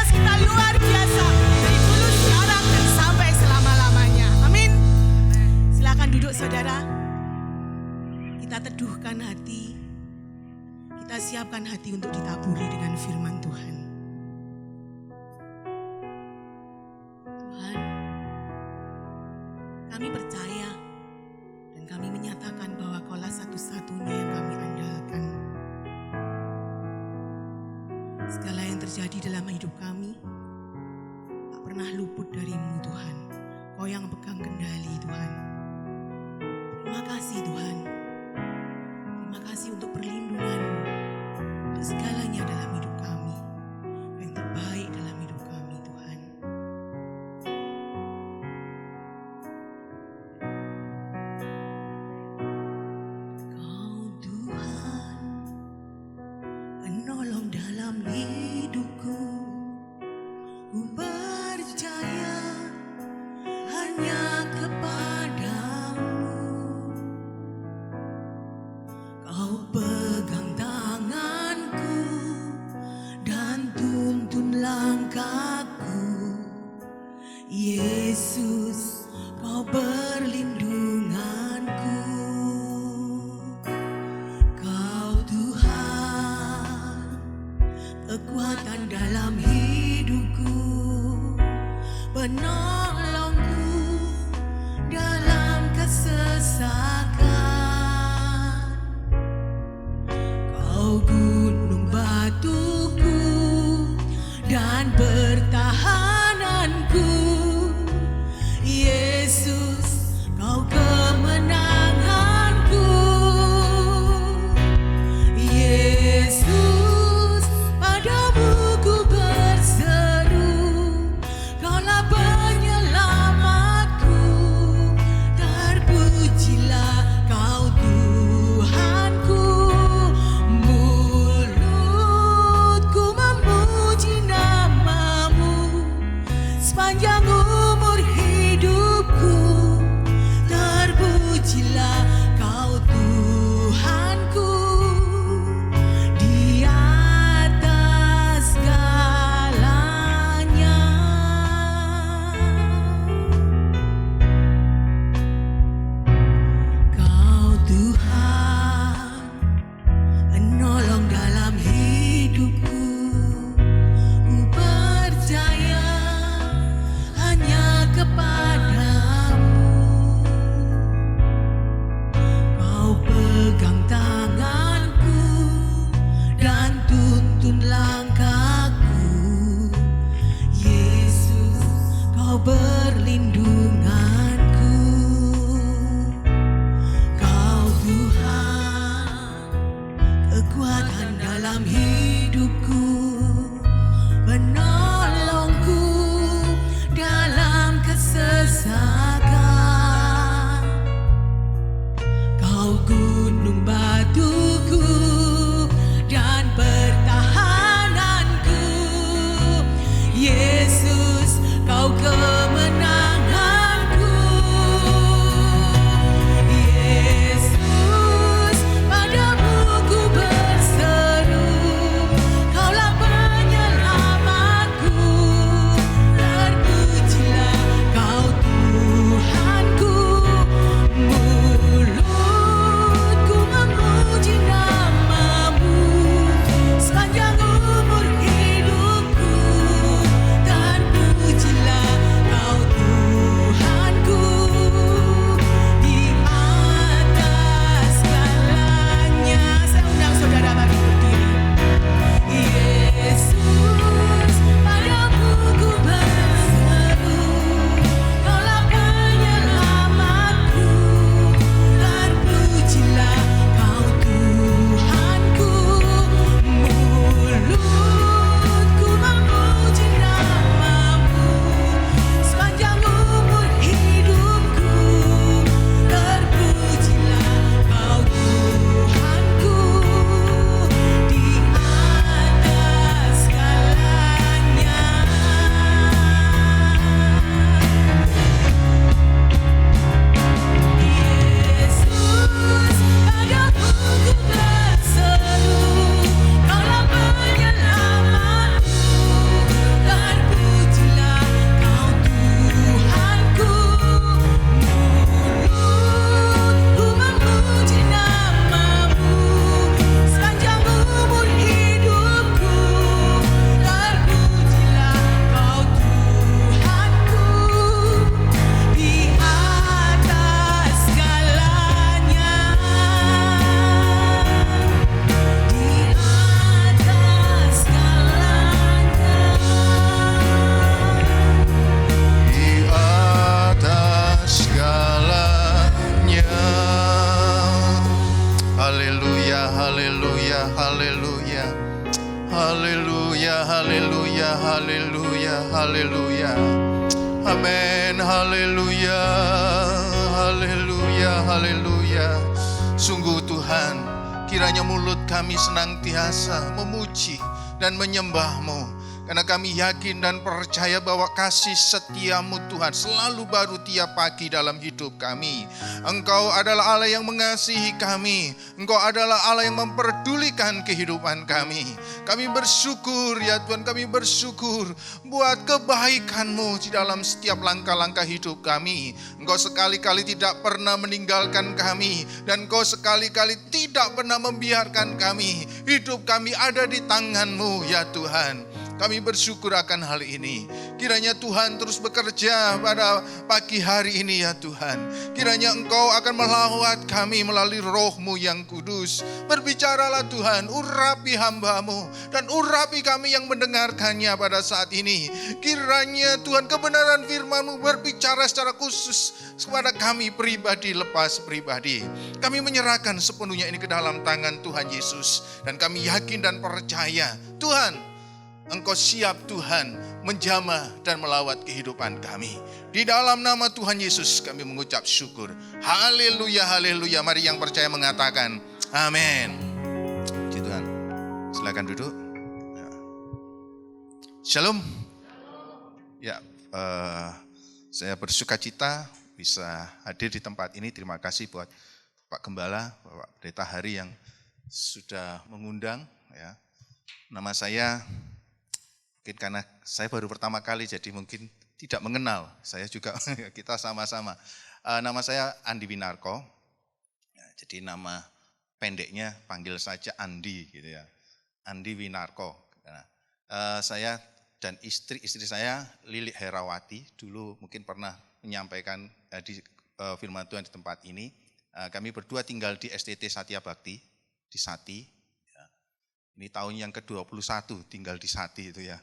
Yesus kita luar biasa. Dari dulu, sekarang, dan sampai selama-lamanya. Amin. Silakan duduk saudara. Kita teduhkan hati. Kita siapkan hati untuk ditaburi dengan firman Tuhan. Tuhan, kami percaya dan kami menyatakan bahwa Kaulah satu-satunya yang kami andalkan. Segala yang terjadi dalam hidup kami tak pernah luput darimu Tuhan. Kau yang pegang kendali Tuhan. Terima kasih Tuhan. Terima kasih untuk perlindungan-Mu, untuk segalanya dalam hidup kami. Yang terbaik dalam hidup kami Tuhan. Kau Tuhan, penolong dalam hidupku. Ku percaya hanya kepadamu. Kau pegang tanganku dan tuntun langkahku. Yesus, Kau perlindunganku. Kau Tuhan, kekuatan dalam hidupku, penolongku dalam kesesakan. Kau gunung batuku dan pertahananku. Yesus, Kau kemenanganku. Yesus, padamu ku berseru. Kaulah penyelamatku. Terpujilah Kau Tuhanku. Mulutku memuji nama-Mu. haleluya, haleluya, haleluya. Amin, haleluya, haleluya, haleluya. Sungguh Tuhan, kiranya mulut kami senantiasa memuji dan menyembah-Mu. Karena kami yakin dan percaya bahwa kasih setiamu Tuhan selalu baru tiap pagi dalam hidup kami. Engkau adalah Allah yang mengasihi kami. Engkau adalah Allah yang memperdulikan kehidupan kami. Kami bersyukur ya Tuhan, kami bersyukur buat kebaikan-Mu di dalam setiap langkah-langkah hidup kami. Engkau sekali-kali tidak pernah meninggalkan kami. Dan Engkau sekali-kali tidak pernah membiarkan kami. Hidup kami ada di tangan-Mu ya Tuhan. Kami bersyukur akan hal ini. Kiranya Tuhan terus bekerja pada pagi hari ini ya Tuhan. Kiranya Engkau akan melawat kami melalui Roh-Mu yang kudus. Berbicaralah Tuhan, urapi hamba-Mu dan urapi kami yang mendengarkannya pada saat ini. Kiranya Tuhan kebenaran firman-Mu berbicara secara khusus kepada kami pribadi lepas pribadi. Kami menyerahkan sepenuhnya ini ke dalam tangan Tuhan Yesus. Dan kami yakin dan percaya Tuhan, Engkau siap Tuhan menjamah dan melawat kehidupan kami. Di dalam nama Tuhan Yesus kami mengucap syukur. Haleluya, haleluya. Mari yang percaya mengatakan amin. Puji Tuhan. Silakan duduk. Shalom. Ya, saya bersuka cita bisa hadir di tempat ini. Terima kasih buat Pak Gembala, Bapak Pendeta Hari yang sudah mengundang. Ya. Nama saya, mungkin karena saya baru pertama kali jadi mungkin tidak mengenal. Saya juga, kita sama-sama. Nama saya Andi Winarko. Ya, jadi nama pendeknya panggil saja Andi gitu ya. Andi Winarko. Nah, saya dan istri saya Lili Herawati dulu mungkin pernah menyampaikan di firman Tuhan di tempat ini. Kami berdua tinggal di STT Satya Bakti di Sati. Ini tahun yang ke-21 tinggal di Sati itu ya.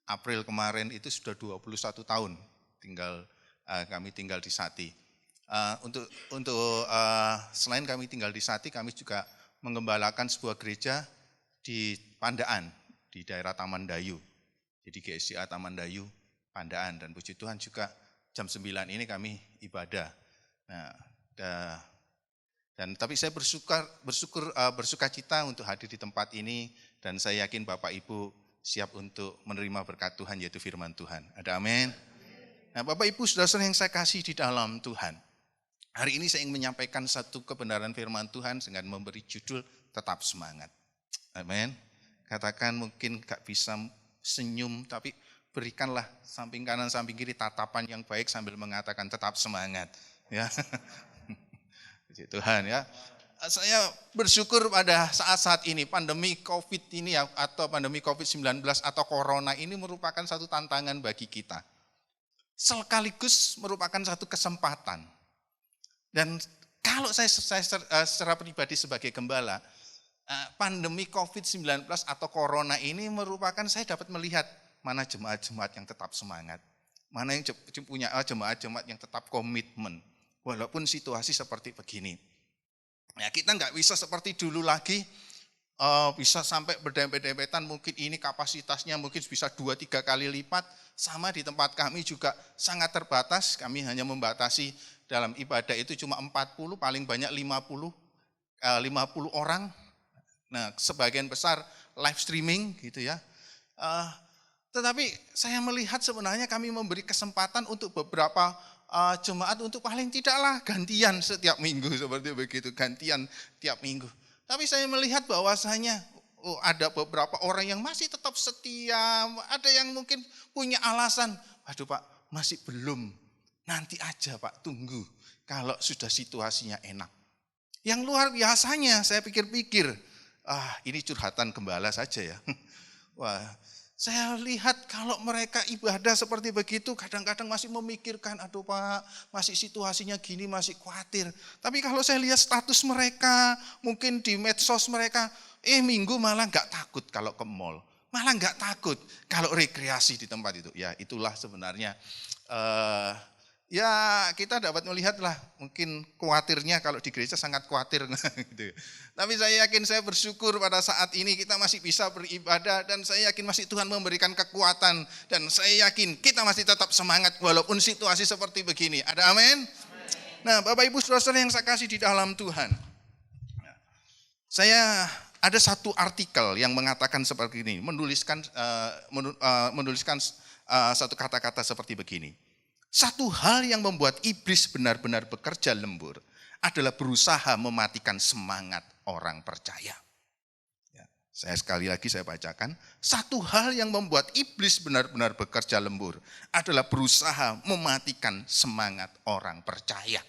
April kemarin itu sudah 21 tahun kami tinggal di Sati. Untuk selain kami tinggal di Sati, kami juga mengembalakan sebuah gereja di Pandaan, di daerah Taman Dayu. Jadi GSCA Taman Dayu, Pandaan. Dan puji Tuhan juga jam 9 ini kami ibadah. Nah, tapi saya bersuka cita untuk hadir di tempat ini, dan saya yakin Bapak Ibu siap untuk menerima berkat Tuhan, yaitu firman Tuhan. Ada amin. Nah, Bapak Ibu saudara yang saya kasih di dalam Tuhan. Hari ini saya ingin menyampaikan satu kebenaran firman Tuhan dengan memberi judul tetap semangat. Amin. Katakan mungkin gak bisa senyum, tapi berikanlah samping kanan samping kiri tatapan yang baik sambil mengatakan tetap semangat. Ya. Puji Tuhan ya. Saya bersyukur pada saat-saat ini pandemi COVID ini ya, atau pandemi COVID-19 atau Corona ini merupakan satu tantangan bagi kita. Sekaligus merupakan satu kesempatan. Dan kalau saya secara pribadi sebagai gembala, pandemi COVID-19 atau Corona ini merupakan saya dapat melihat mana jemaat-jemaat yang tetap semangat, mana yang punya jemaat-jemaat yang tetap komitmen. Walaupun situasi seperti begini. Ya, kita nggak bisa seperti dulu lagi, bisa sampai berdempet-dempetan, mungkin ini kapasitasnya mungkin bisa 2-3 kali lipat. Sama di tempat kami juga sangat terbatas, kami hanya membatasi dalam ibadah itu cuma 40, paling banyak 50 orang. Nah, sebagian besar live streaming gitu ya. Tetapi saya melihat sebenarnya kami memberi kesempatan untuk beberapa jemaat untuk paling tidaklah gantian setiap minggu seperti begitu, gantian tiap minggu. Tapi saya melihat bahwasanya ada beberapa orang yang masih tetap setia, ada yang mungkin punya alasan, aduh Pak masih belum, nanti aja Pak tunggu kalau sudah situasinya enak. Yang luar biasanya saya pikir-pikir, ini curhatan gembala saja ya. Wah, saya lihat kalau mereka ibadah seperti begitu kadang-kadang masih memikirkan, aduh Pak masih situasinya gini, masih khawatir. Tapi kalau saya lihat status mereka, mungkin di medsos mereka, minggu malah gak takut kalau ke mall. Malah gak takut kalau rekreasi di tempat itu. Ya itulah sebenarnya ya kita dapat melihatlah mungkin khawatirnya kalau di gereja sangat khawatir gitu. Tapi saya yakin, saya bersyukur pada saat ini kita masih bisa beribadah dan saya yakin masih Tuhan memberikan kekuatan dan saya yakin kita masih tetap semangat walaupun situasi seperti begini. Ada amin? Nah, Bapak Ibu Saudara yang saya kasih di dalam Tuhan. Saya ada satu artikel yang mengatakan seperti ini, menuliskan satu kata-kata seperti begini. Satu hal yang membuat iblis benar-benar bekerja lembur adalah berusaha mematikan semangat orang percaya. Ya, saya sekali lagi saya bacakan. Satu hal yang membuat iblis benar-benar bekerja lembur adalah berusaha mematikan semangat orang percaya.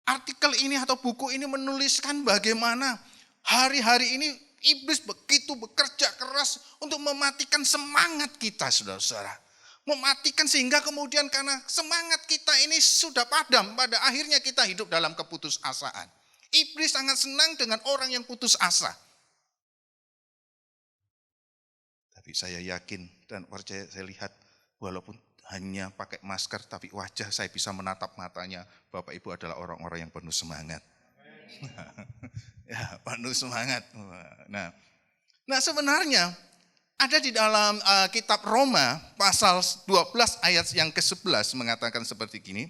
Artikel ini atau buku ini menuliskan bagaimana hari-hari ini iblis begitu bekerja keras untuk mematikan semangat kita, saudara-saudara. Mematikan sehingga kemudian karena semangat kita ini sudah padam, pada akhirnya kita hidup dalam keputusasaan. Iblis sangat senang dengan orang yang putus asa. Tapi saya yakin dan percaya, saya lihat walaupun hanya pakai masker tapi wajah saya bisa menatap matanya. Bapak Ibu adalah orang-orang yang penuh semangat. Ya, penuh semangat. Nah sebenarnya ada di dalam kitab Roma pasal 12 ayat yang ke-11 mengatakan seperti gini.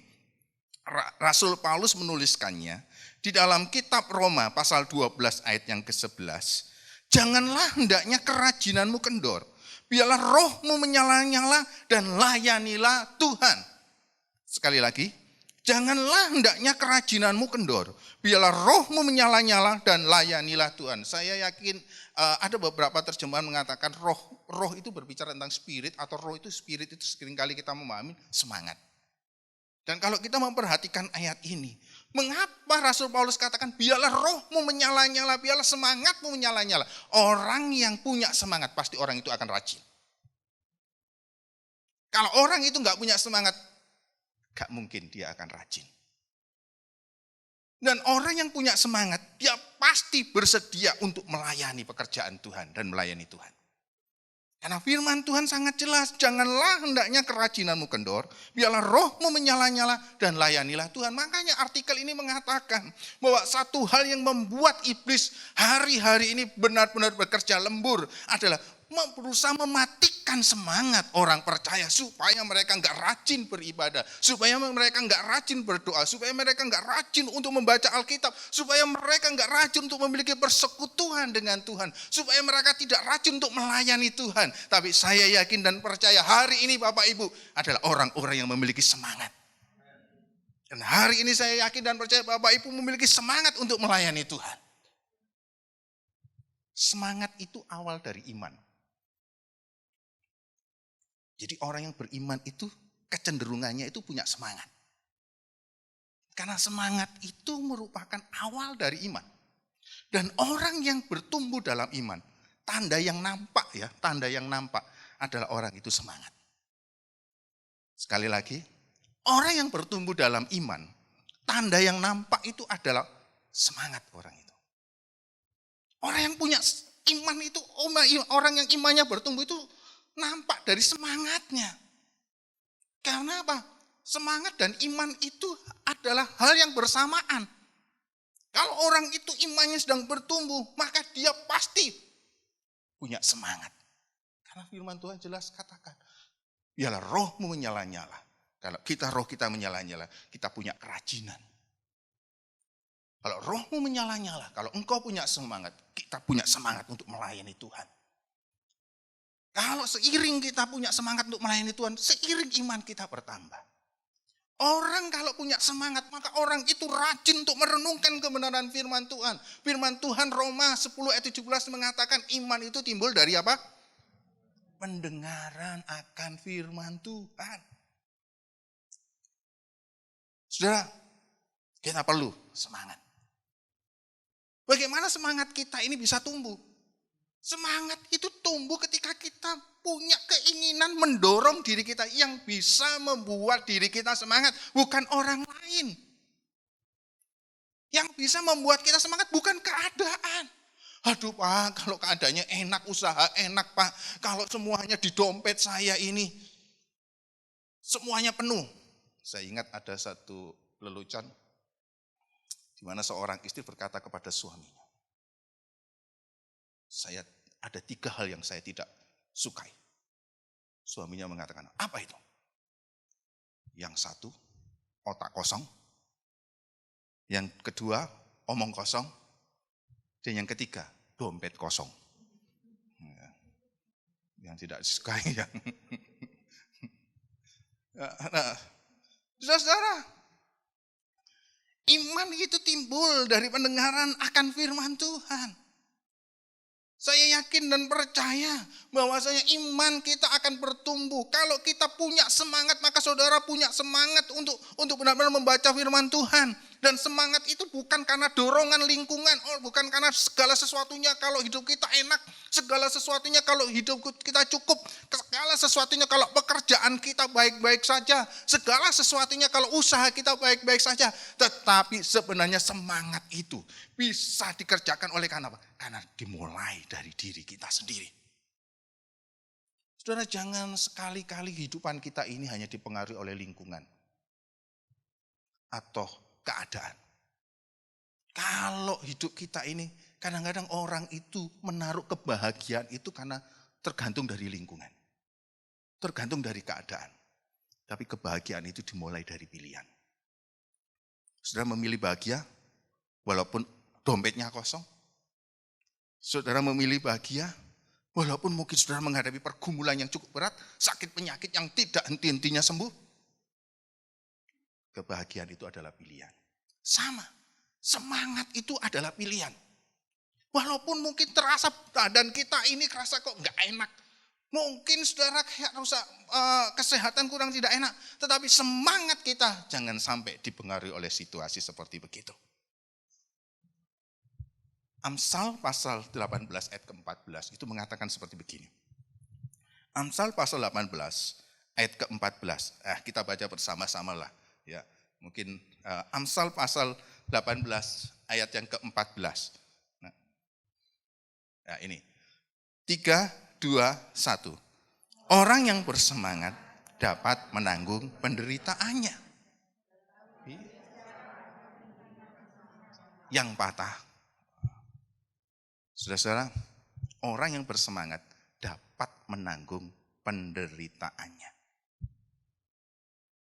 Rasul Paulus menuliskannya di dalam kitab Roma pasal 12 ayat yang ke-11. Janganlah hendaknya kerajinanmu kendor. Biarlah rohmu menyala-nyala dan layanilah Tuhan. Sekali lagi, janganlah hendaknya kerajinanmu kendor. Biarlah rohmu menyala-nyala dan layanilah Tuhan. Saya yakin ada beberapa terjemahan mengatakan roh itu berbicara tentang spirit, atau roh itu spirit itu seringkali kita memahami semangat. Dan kalau kita memperhatikan ayat ini, mengapa Rasul Paulus katakan biarlah rohmu menyala-nyala, biarlah semangatmu menyala-nyala. Orang yang punya semangat pasti orang itu akan rajin. Kalau orang itu nggak punya semangat, gak mungkin dia akan rajin. Dan orang yang punya semangat, dia pasti bersedia untuk melayani pekerjaan Tuhan dan melayani Tuhan. Karena firman Tuhan sangat jelas, janganlah hendaknya kerajinanmu kendor, biarlah rohmu menyala-nyala dan layanilah Tuhan. Makanya artikel ini mengatakan bahwa satu hal yang membuat iblis hari-hari ini benar-benar bekerja lembur adalah berusaha mematikan semangat orang percaya supaya mereka nggak rajin beribadah, supaya mereka nggak rajin berdoa, supaya mereka nggak rajin untuk membaca Alkitab, supaya mereka nggak rajin untuk memiliki persekutuan dengan Tuhan, supaya mereka tidak rajin untuk melayani Tuhan. Tapi saya yakin dan percaya hari ini Bapak Ibu adalah orang-orang yang memiliki semangat. Dan hari ini saya yakin dan percaya Bapak Ibu memiliki semangat untuk melayani Tuhan. Semangat itu awal dari iman. Jadi orang yang beriman itu kecenderungannya itu punya semangat. Karena semangat itu merupakan awal dari iman. Dan orang yang bertumbuh dalam iman, tanda yang nampak adalah orang itu semangat. Sekali lagi, orang yang bertumbuh dalam iman, tanda yang nampak itu adalah semangat orang itu. Orang yang punya iman itu, orang yang imannya bertumbuh itu nampak dari semangatnya. Karena apa? Semangat dan iman itu adalah hal yang bersamaan. Kalau orang itu imannya sedang bertumbuh, maka dia pasti punya semangat. Karena firman Tuhan jelas katakan, biarlah rohmu menyala-nyala. Kalau roh kita menyala-nyala, kita punya kerajinan. Kalau rohmu menyala-nyala, kalau engkau punya semangat, kita punya semangat untuk melayani Tuhan. Kalau seiring kita punya semangat untuk melayani Tuhan, seiring iman kita bertambah. Orang kalau punya semangat, maka orang itu rajin untuk merenungkan kebenaran firman Tuhan. Firman Tuhan Roma 10 ayat 17 mengatakan iman itu timbul dari apa? Pendengaran akan firman Tuhan. Saudara, kita perlu semangat. Bagaimana semangat kita ini bisa tumbuh? Semangat itu tumbuh ketika kita punya keinginan mendorong diri kita yang bisa membuat diri kita semangat, bukan orang lain. Yang bisa membuat kita semangat bukan keadaan. Aduh Pak, kalau keadaannya enak, usaha enak Pak. Kalau semuanya di dompet saya ini, semuanya penuh. saya ingat ada satu lelucon di mana seorang istri berkata kepada suaminya, saya ada 3 hal yang saya tidak sukai. Suaminya mengatakan, apa itu? Yang satu, otak kosong. Yang kedua, omong kosong. Dan yang ketiga, dompet kosong. Yang tidak disukai. Nah, saudara, iman itu timbul dari pendengaran akan firman Tuhan. Saya yakin dan percaya bahwasanya iman kita akan bertumbuh. Kalau kita punya semangat, maka saudara punya semangat untuk benar-benar membaca firman Tuhan. Dan semangat itu bukan karena dorongan lingkungan, bukan karena segala sesuatunya kalau hidup kita enak, segala sesuatunya kalau hidup kita cukup, segala sesuatunya kalau pekerjaan kita baik-baik saja, segala sesuatunya kalau usaha kita baik-baik saja. Tetapi sebenarnya semangat itu bisa dikerjakan oleh karena apa? Karena dimulai dari diri kita sendiri. Saudara, jangan sekali-kali kehidupan kita ini hanya dipengaruhi oleh lingkungan atau keadaan. Kalau hidup kita ini, kadang-kadang orang itu menaruh kebahagiaan itu karena tergantung dari lingkungan. Tergantung dari keadaan. Tapi kebahagiaan itu dimulai dari pilihan. Saudara memilih bahagia, walaupun dompetnya kosong. Saudara memilih bahagia, walaupun mungkin saudara menghadapi pergumulan yang cukup berat, sakit penyakit yang tidak henti-hentinya sembuh. Kebahagiaan itu adalah pilihan. Sama, semangat itu adalah pilihan. Walaupun mungkin terasa badan kita ini kerasa kok nggak enak. Mungkin saudara kayak rusak kesehatan kurang tidak enak. Tetapi semangat kita jangan sampai dipengaruhi oleh situasi seperti begitu. Amsal pasal 18 ayat ke-14 itu mengatakan seperti begini. Amsal pasal 18 ayat ke-14. Kita baca bersama-sama lah. Ya, mungkin Amsal pasal 18 ayat yang ke-14. Nah, ini. 3, 2, 1. Orang yang bersemangat dapat menanggung penderitaannya. Yang patah. Saudara-saudara, orang yang bersemangat dapat menanggung penderitaannya.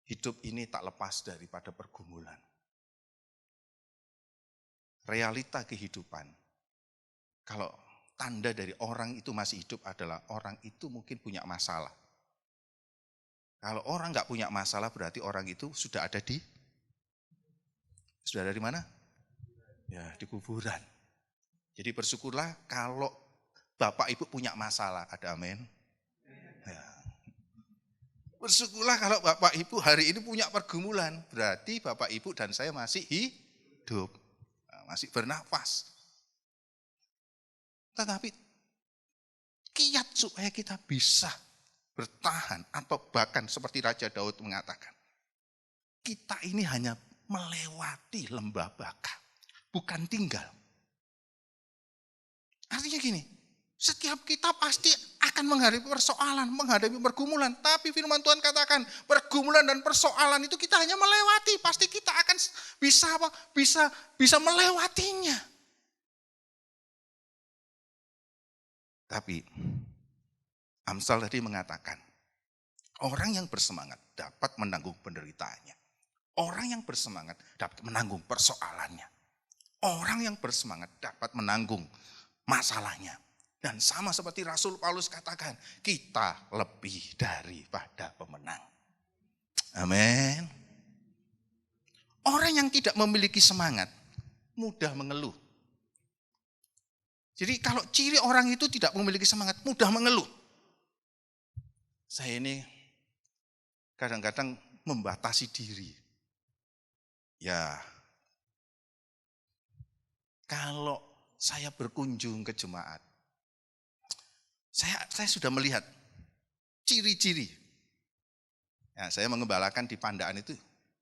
Hidup ini tak lepas daripada pergumulan. Realita kehidupan, kalau tanda dari orang itu masih hidup adalah orang itu mungkin punya masalah. Kalau orang nggak punya masalah berarti orang itu sudah ada di mana? Ya, di kuburan. Jadi bersyukurlah kalau Bapak Ibu punya masalah, ada amin. Ya. Bersyukurlah kalau Bapak Ibu hari ini punya pergumulan, berarti Bapak Ibu dan saya masih hidup, masih bernafas. Tetapi kiat supaya kita bisa bertahan atau bahkan seperti Raja Daud mengatakan, kita ini hanya melewati lembah baka, bukan tinggal. Artinya gini, setiap kita pasti akan menghadapi persoalan, menghadapi pergumulan. Tapi firman Tuhan katakan, pergumulan dan persoalan itu kita hanya melewati. Pasti kita akan bisa melewatinya. Tapi Amsal tadi mengatakan, orang yang bersemangat dapat menanggung penderitaannya. Orang yang bersemangat dapat menanggung persoalannya. Orang yang bersemangat dapat menanggung masalahnya. Dan sama seperti Rasul Paulus katakan, kita lebih daripada pemenang. Amin. Orang yang tidak memiliki semangat, mudah mengeluh. Jadi kalau ciri orang itu tidak memiliki semangat, mudah mengeluh. Saya ini kadang-kadang membatasi diri. Ya, kalau saya berkunjung ke jemaat, saya sudah melihat ciri-ciri. Ya, saya mengembalakan di Pandaan itu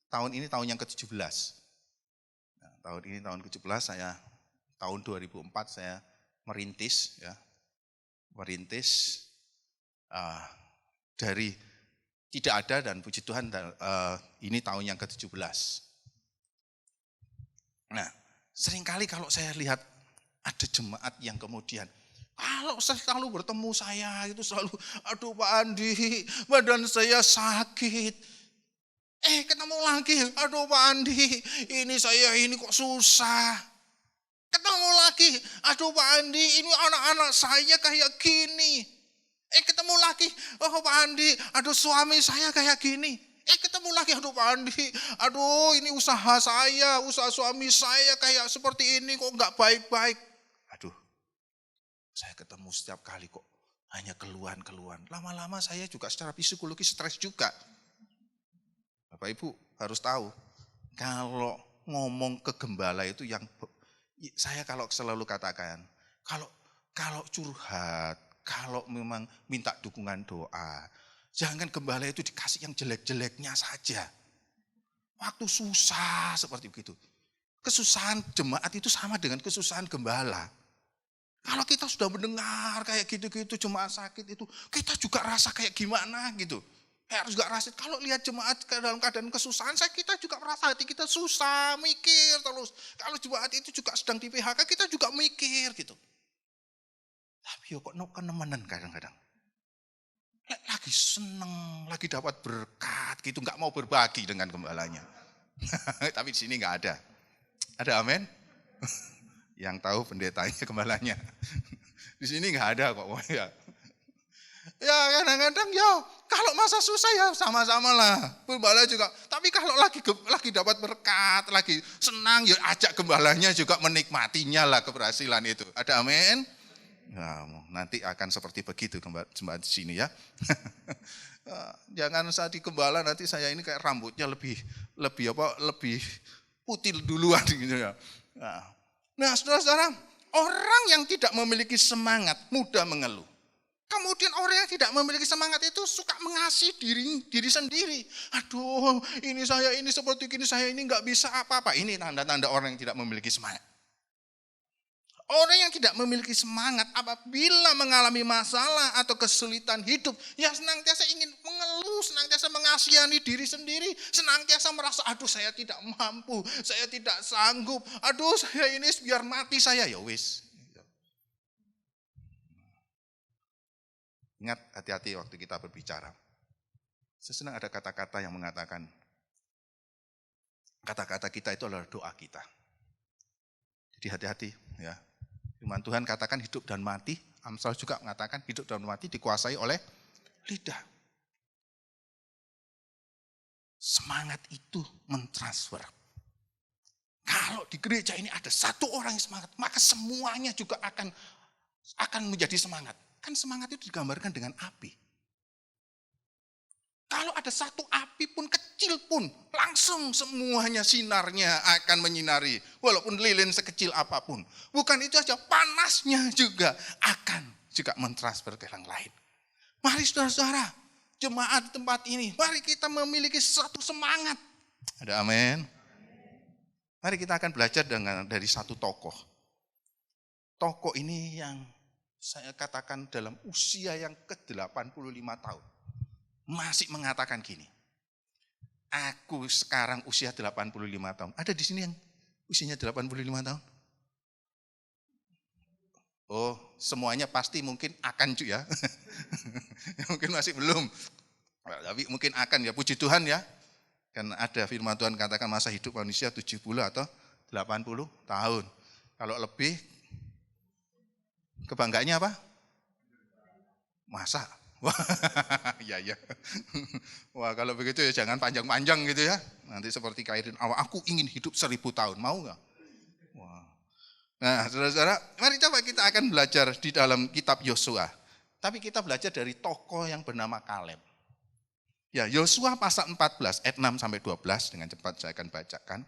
tahun ini tahun yang ke-17. Nah, tahun ini tahun ke-17 saya tahun 2004 saya merintis dari tidak ada dan puji Tuhan ini tahun yang ke-17. Nah, seringkali kalau saya lihat ada jemaat yang kemudian kalau selalu bertemu saya itu selalu, aduh Pak Andi, badan saya sakit. Ketemu lagi, aduh Pak Andi, ini kok susah. Ketemu lagi, aduh Pak Andi, ini anak-anak saya kayak gini. Ketemu lagi, oh Pak Andi, aduh suami saya kayak gini. Ketemu lagi, aduh Pak Andi, aduh ini usaha saya, usaha suami saya kayak seperti ini kok nggak baik-baik. Aduh, saya ketemu setiap kali kok hanya keluhan-keluhan. Lama-lama saya juga secara psikologi stres juga. Bapak Ibu harus tahu, kalau ngomong ke gembala itu yang saya kalau selalu katakan, kalau curhat, kalau memang minta dukungan doa, jangan gembala itu dikasih yang jelek-jeleknya saja. Waktu susah seperti begitu. Kesusahan jemaat itu sama dengan kesusahan gembala. Kalau kita sudah mendengar kayak gitu-gitu jemaat sakit itu, kita juga rasa kayak gimana gitu. Harus juga rasa, kalau lihat jemaat dalam keadaan kesusahan, kita juga merasa hati kita susah, mikir terus. Kalau jemaat itu juga sedang di PHK, kita juga mikir gitu. Tapi kok kenemenan kadang-kadang. Lagi seneng, lagi dapat berkat gitu, nggak mau berbagi dengan gembalanya. Tapi di sini nggak ada. Ada amin? Yang tahu pendetanya gembalanya. Di sini nggak ada kok. Ya kadang-kadang kalau masa susah ya sama-sama lah. Gembala juga. Tapi kalau lagi dapat berkat, lagi senang ya ajak gembalanya juga menikmatinya lah keberhasilan itu. Ada amin? Ya, nanti akan seperti begitu jemaat di sini ya. Jangan saat di gembala nanti saya ini kayak rambutnya lebih putih duluan gitu ya. Nah, saudara-saudara, orang yang tidak memiliki semangat mudah mengeluh. Kemudian orang yang tidak memiliki semangat itu suka mengasihi diri sendiri. Aduh, ini saya ini seperti gini, saya ini nggak bisa apa-apa. Ini tanda-tanda orang yang tidak memiliki semangat. Orang yang tidak memiliki semangat apabila mengalami masalah atau kesulitan hidup, ya senantiasa ingin mengeluh, senantiasa mengasihani diri sendiri, senantiasa merasa, aduh saya tidak mampu, saya tidak sanggup, aduh saya ini biar mati saya, ya wis. Ingat, hati-hati waktu kita berbicara. Saya senang ada kata-kata yang mengatakan, kata-kata kita itu adalah doa kita. Jadi hati-hati ya. Firman Tuhan katakan hidup dan mati, Amsal juga mengatakan hidup dan mati dikuasai oleh lidah. Semangat itu mentransfer. Kalau di gereja ini ada satu orang yang semangat, maka semuanya juga akan menjadi semangat. Kan semangat itu digambarkan dengan api. Kalau ada satu api pun kecil pun, langsung semuanya sinarnya akan menyinari. Walaupun lilin sekecil apapun. Bukan itu saja, panasnya juga akan mentransfer ke yang lain. Mari saudara-saudara, jemaat di tempat ini, mari kita memiliki satu semangat. Ada amin. Mari kita akan belajar dari satu tokoh. Tokoh ini yang saya katakan dalam usia yang ke-85 tahun. Masih mengatakan gini. Aku sekarang usia 85 tahun. Ada di sini yang usianya 85 tahun? Oh, semuanya pasti mungkin akan cuy ya. Mungkin masih belum. Tapi mungkin akan ya, puji Tuhan ya. Kan ada firman Tuhan katakan masa hidup manusia 70 atau 80 tahun. Kalau lebih, kebanggaannya apa? Masa? Wah, ya. Wah, kalau begitu ya jangan panjang-panjang gitu ya. Nanti seperti Kairin, aku ingin hidup 1000 tahun, mau nggak? Wah. Nah, saudara-saudara, mari coba kita akan belajar di dalam kitab Yosua. Tapi kita belajar dari tokoh yang bernama Kaleb. Ya, Yosua pasal 14 ayat 6 sampai 12 dengan cepat saya akan bacakan.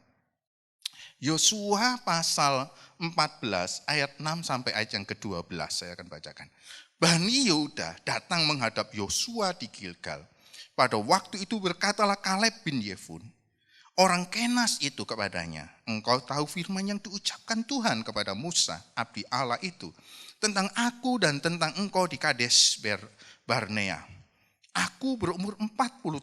Yosua pasal 14 ayat 6 sampai ayat yang ke-12 saya akan bacakan. Bani Yehuda datang menghadap Yosua di Gilgal. Pada waktu itu berkatalah Kaleb bin Yefun, orang Kenas itu kepadanya, engkau tahu firman yang diucapkan Tuhan kepada Musa, abdi Allah itu, tentang aku dan tentang engkau di Kades Barnea. Aku berumur 40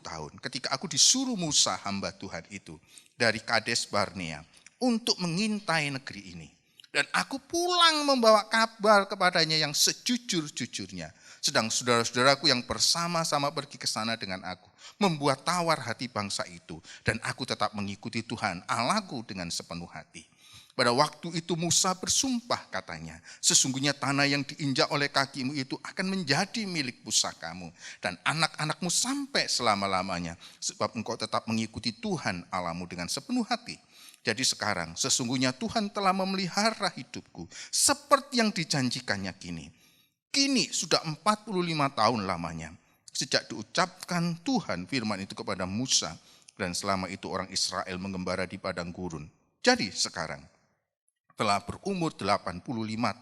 tahun ketika aku disuruh Musa hamba Tuhan itu dari Kades Barnea untuk mengintai negeri ini. Dan aku pulang membawa kabar kepadanya yang sejujur-jujurnya. Sedang saudara-saudaraku yang bersama-sama pergi ke sana dengan aku membuat tawar hati bangsa itu. Dan aku tetap mengikuti Tuhan Allahku dengan sepenuh hati. Pada waktu itu Musa bersumpah katanya, sesungguhnya tanah yang diinjak oleh kakimu itu akan menjadi milik pusakamu dan anak-anakmu sampai selama-lamanya. Sebab engkau tetap mengikuti Tuhan Allahmu dengan sepenuh hati. Jadi sekarang sesungguhnya Tuhan telah memelihara hidupku seperti yang dijanjikannya kini. Kini sudah 45 tahun lamanya sejak diucapkan Tuhan firman itu kepada Musa dan selama itu orang Israel mengembara di padang gurun. Jadi sekarang telah berumur 85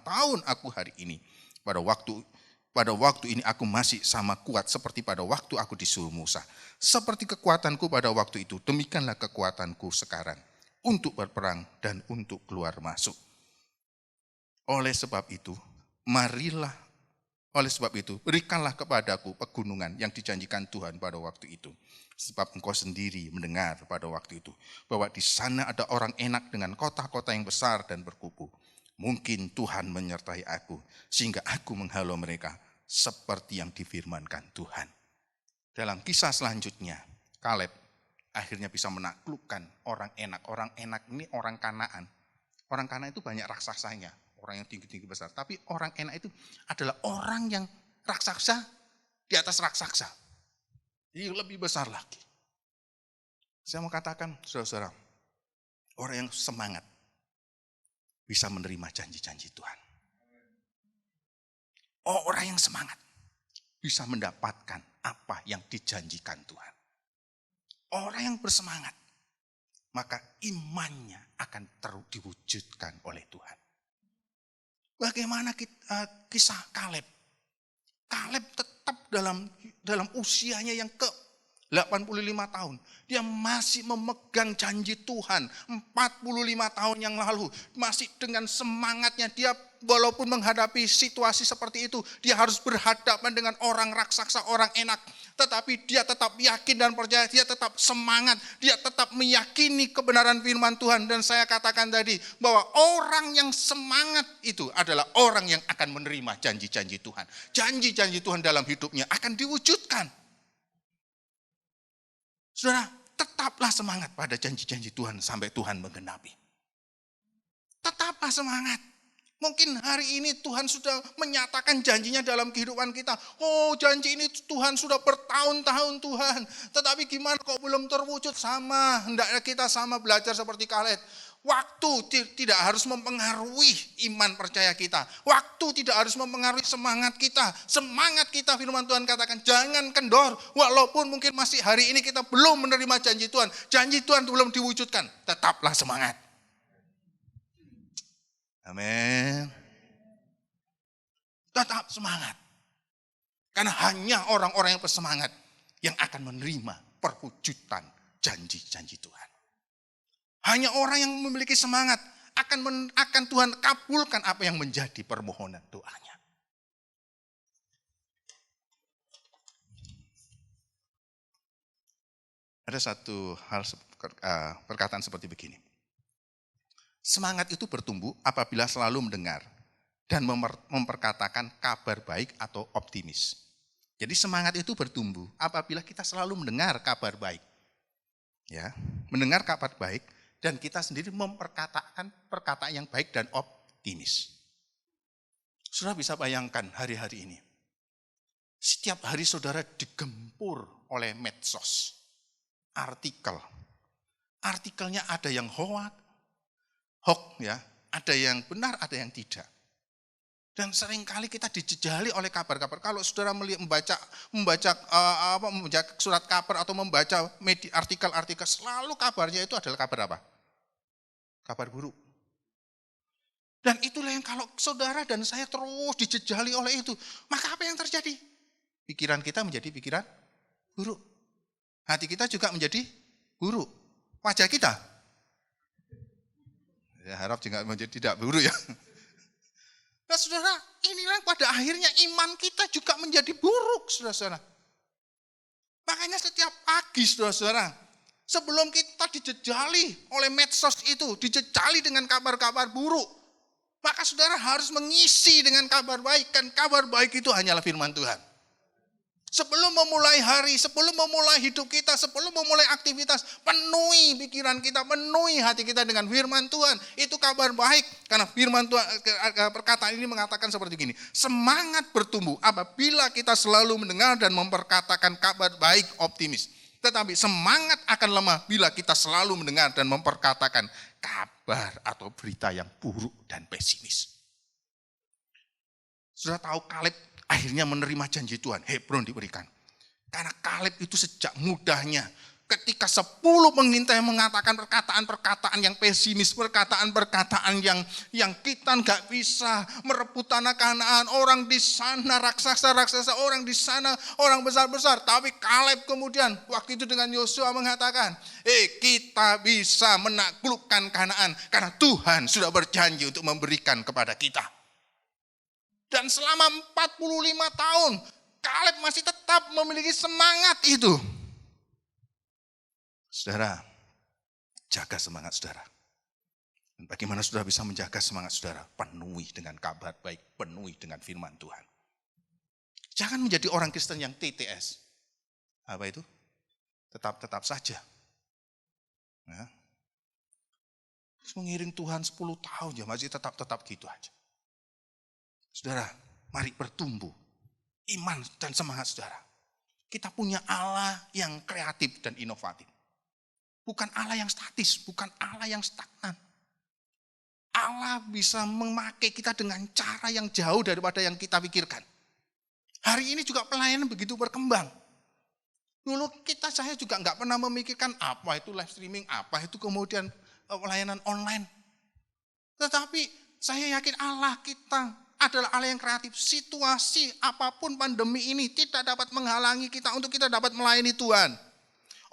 tahun aku hari ini. Pada waktu ini aku masih sama kuat seperti pada waktu aku disuruh Musa. Seperti kekuatanku pada waktu itu, demikianlah kekuatanku sekarang untuk berperang dan untuk keluar masuk. Oleh sebab itu, berikanlah kepadaku pegunungan yang dijanjikan Tuhan pada waktu itu. Sebab engkau sendiri mendengar pada waktu itu bahwa di sana ada orang enak dengan kota-kota yang besar dan berkubu. Mungkin Tuhan menyertai aku sehingga aku menghalau mereka seperti yang difirmankan Tuhan. Dalam kisah selanjutnya, Kaleb akhirnya bisa menaklukkan orang enak. Orang enak ini orang Kanaan. Orang Kanaan itu banyak raksasanya. Orang yang tinggi-tinggi besar. Tapi orang enak itu adalah orang yang raksasa di atas raksasa. Jadi lebih besar lagi. Saya mau katakan, saudara-saudara, orang yang semangat bisa menerima janji-janji Tuhan. Orang yang semangat bisa mendapatkan apa yang dijanjikan Tuhan. Orang yang bersemangat, maka imannya akan diwujudkan oleh Tuhan. Bagaimana kisah Kaleb? Kaleb tetap dalam usianya yang ke 85 tahun. Dia masih memegang janji Tuhan 45 tahun yang lalu. Masih dengan semangatnya dia walaupun menghadapi situasi seperti itu. Dia harus berhadapan dengan orang raksasa, orang enak. Tetapi dia tetap yakin dan percaya, dia tetap semangat. Dia tetap meyakini kebenaran firman Tuhan. Dan saya katakan tadi bahwa orang yang semangat itu adalah orang yang akan menerima janji-janji Tuhan. Janji-janji Tuhan dalam hidupnya akan diwujudkan. Saudara, tetaplah semangat pada janji-janji Tuhan sampai Tuhan menggenapi. Tetaplah semangat. Mungkin hari ini Tuhan sudah menyatakan janjinya dalam kehidupan kita. Oh, janji ini Tuhan sudah bertahun-tahun Tuhan. Tetapi gimana kok belum terwujud? Sama, hendaknya kita sama belajar seperti Kaleb. Waktu tidak harus mempengaruhi iman percaya kita. Waktu tidak harus mempengaruhi semangat kita. Semangat kita firman Tuhan katakan jangan kendor. Walaupun mungkin masih hari ini kita belum menerima janji Tuhan. Janji Tuhan belum diwujudkan. Tetaplah semangat. Amin. Tetap semangat. Karena hanya orang-orang yang bersemangat yang akan menerima perwujudan janji-janji Tuhan. Hanya orang yang memiliki semangat akan Tuhan kabulkan apa yang menjadi permohonan doanya. Ada satu hal perkataan seperti begini. Semangat itu bertumbuh apabila selalu mendengar dan memperkatakan kabar baik atau optimis. Jadi semangat itu bertumbuh apabila kita selalu mendengar kabar baik. Ya, mendengar kabar baik dan kita sendiri memperkatakan perkataan yang baik dan optimis. Saudara bisa bayangkan hari-hari ini. Setiap hari saudara digempur oleh medsos. Artikelnya ada yang hoax ya, ada yang benar, ada yang tidak. Dan seringkali kita dijejali oleh kabar-kabar. Kalau saudara membaca surat kabar atau membaca artikel-artikel, selalu kabarnya itu adalah kabar apa? Kabar buruk. Dan itulah yang kalau saudara dan saya terus dijejali oleh itu, maka apa yang terjadi? Pikiran kita menjadi pikiran buruk. Hati kita juga menjadi buruk. Wajah kita, ya harap juga menjadi tidak buruk ya. Nah saudara, inilah pada akhirnya iman kita juga menjadi buruk saudara-saudara. Makanya setiap pagi saudara-saudara, sebelum kita dijejali oleh medsos itu, dijejali dengan kabar-kabar buruk, maka saudara harus mengisi dengan kabar baik. Kan kabar baik itu hanyalah firman Tuhan. Sebelum memulai hari, sebelum memulai hidup kita, sebelum memulai aktivitas, penuhi pikiran kita, penuhi hati kita dengan firman Tuhan. Itu kabar baik. Karena firman Tuhan, perkataan ini mengatakan seperti gini. Semangat bertumbuh apabila kita selalu mendengar dan memperkatakan kabar baik optimis. Tetapi semangat akan lemah bila kita selalu mendengar dan memperkatakan kabar atau berita yang buruk dan pesimis. Sudah tahu Kaleb akhirnya menerima janji Tuhan, Hebron diberikan. Karena Kaleb itu sejak mudanya, ketika 10 pengintai mengatakan perkataan-perkataan yang pesimis, perkataan-perkataan yang kita nggak bisa merebut tanah Kanaan, orang di sana raksasa-raksasa, orang di sana orang besar-besar. Tapi Kaleb kemudian waktu itu dengan Yosua mengatakan, kita bisa menaklukkan Kanaan karena Tuhan sudah berjanji untuk memberikan kepada kita. Dan selama 45 tahun, Kaleb masih tetap memiliki semangat itu. Saudara, jaga semangat saudara. Dan bagaimana saudara bisa menjaga semangat saudara? Penuhi dengan kabar baik, penuhi dengan firman Tuhan. Jangan menjadi orang Kristen yang TTS. Apa itu? Tetap saja. Nah, terus mengiring Tuhan 10 tahun ya masih tetap gitu aja. Saudara, mari bertumbuh iman dan semangat saudara. Kita punya Allah yang kreatif dan inovatif. Bukan Allah yang statis, bukan Allah yang stagnan. Allah bisa memakai kita dengan cara yang jauh daripada yang kita pikirkan. Hari ini juga pelayanan begitu berkembang. Dulu saya juga nggak pernah memikirkan apa itu live streaming, apa itu kemudian pelayanan online. Tetapi saya yakin Allah kita adalah Allah yang kreatif. Situasi apapun pandemi ini tidak dapat menghalangi kita untuk kita dapat melayani Tuhan.